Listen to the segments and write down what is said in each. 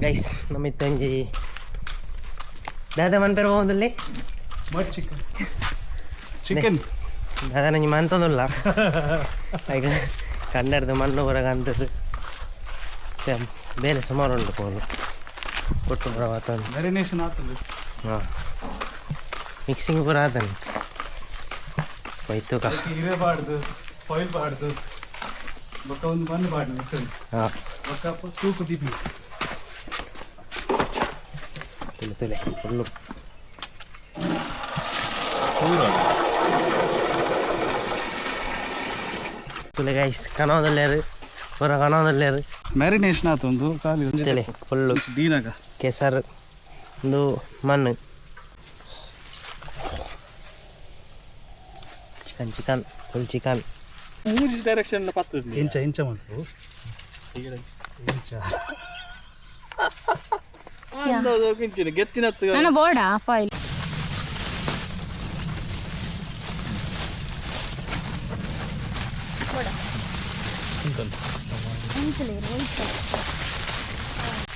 Guys ನಮ್ಮಿತ್ತಂಜಿ ದಾದ ಮನ್ಪೇರು ಹೋಗುದಿಲ್ಲ mud chicken ದಾದ ನಂಜಿ ಮನ್ತೊಂದುಲ್ಲ ಈಗ ಕನ್ನಡದ ಮಣ್ಣು ಹೊರಗೆ ಅಂತದ್ದು ಬೇರೆ ಸುಮಾರು ಉಂಟು ಫೋನು ಕೊಟ್ಟು ಬರೋ ಆತಂದು ಮ್ಯಾರಿನೇಷನ್ ಆಗ್ತದೆ. ಹಾಂ ಮಿಕ್ಸಿಂಗ್ ಪೂರ ಆತಂದು ಹೋಯ್ತು ಇರಬಾರ್ದು ಫಾಯಿಲ್ ಬಾರ್ದು ಬೊಕ್ಕ ಒಂದು ಮಣ್ಣು ಬಾರ್ದು ಹಾಂ ಬೊಕ್ಕ ತೂಕು ದಿಬ್ಬಿ ತುಲೆ ಫುಲ್ಲು ತುಲೆ ಗೈಸ್ ಕನೋದಲ್ಲೇರು ಪೂರ ಕನೋದಲ್ಲೇರು ಮ್ಯಾರಿನೇಷನ್ ಆಯ್ತು ಒಂದು ಖಾಲಿ ತುಲೆ ಫುಲ್ಲು ದೀನಾಗ ಕೆಸರು ಒಂದು ಮಣ್ಣು ಚಿಕನ್ ಫುಲ್ ಚಿಕನ್ ಮೂಜಿ ಡೈರೆಕ್ಷನ್ ಪತ್ತದ ಇಂಚ ಮಾಡ್ತು ಇಂಚಿನ ಗೆತ್ತಿನ ನನ್ನ ಬೋರ್ಡ ಫಾಯಿಲ್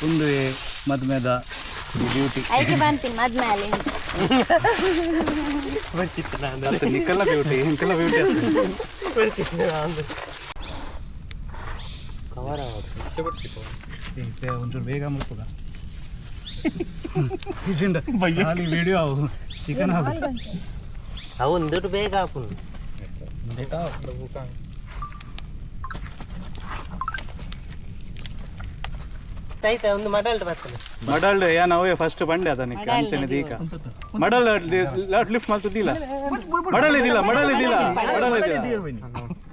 ಒಂದು ಮದ್ಮೆದ ಬ್ಯೂಟಿ ಐಕೆ ಬಂತೀನಿ ಮದ್ಮೇಲೆ ನಿಕ್ಕೆಲ್ಲ ಬ್ಯೂಟಿ ಇಂಕೆಲ್ಲ ಬ್ಯೂಟಿ ಕವರ್ ಒಂಚೂರು ಬೇಗ ಮಾಡ್ಬೋದ ಖಾಲಿ ವಿಡಿಯೋ ಅವು ಚಿಕನ್ ಹಾಕು ಅವು ಒಂದೊಟ್ಟು ಬೇಗ ಹಾಕು ಆಯ್ತಾ ಒಂದು ಮಡಲ್ಟ್ ಬರ್ತದೆ ಮಡಲ್ ಏನವೇ ಫಸ್ಟ್ ಬಂಡೆ ಅದಕ್ಕೆ ಅಂಚನೆ ದೀಕ ಮಡಲ್ ಲಿಫ್ಟ್ ಮಾಡ್ತಿದ್ದಿಲ್ಲ ಮಡಲ್ ಇದಿಲ್ಲ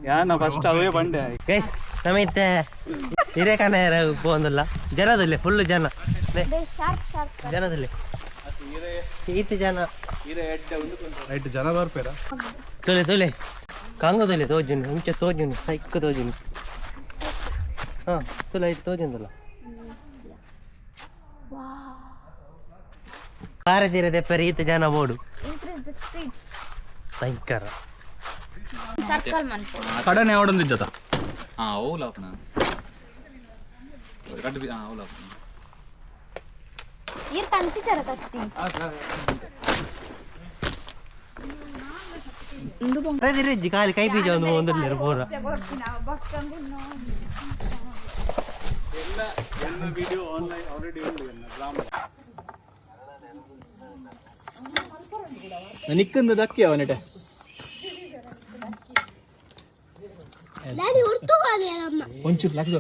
ಯಾನ ಫಸ್ಟ್ ಅವೇ ಬಂಡೆ ಗೈಸ್ ನಮಿತ್ತೆ ಹಿರೇಕನ ಪೋಂದಿಲ್ಲ ಜನದಲ್ಲಿ ಫುಲ್ ಜನ ಜನದಲ್ಲಿ ಈತ ಜನ ರೈಟ್ ಜನ ಬರ್ಪೇರ ತೊಲೆ ಕಂಗದಲ್ಲಿ ತೋಜುನು ಇಂಚೆ ತೋಜುನು ಸೈಕ್ ತೋಜುನು ಹಾಂ ತುಲೆ ಇಟ್ಟು ತೋಜುಂದಲ್ಲ ಭಾರತೀಯರದೆ ಪೆರ ಈತ ಜನ ಬೋಡು ಭಯಂಕರ ಸರ್ಕಲ್ ಮನ್ಪು ಕಡನೆ ಅವಡೊಂದು ಜೊತ ಓಲಾಪಣ ಓಲಾಪಣ ಈರ್ ಕಂತಿಚಾರ ಕತ್ತಿ ರಜ್ಜಿ ಕಾಲಿ ಕೈ ಬೀಜ ಒಂದು ಒಂದಲ್ಲಿ ಪೂರ ವಿಡಿಯೋ ಆನ್ಲೈನ್ ಆಲ್ರೆಡಿ ನಿಕ್ಕಂದು ದಕ್ಕಿ ಅವನಟ ಒಂಚೂರು ಲಕ್ಷ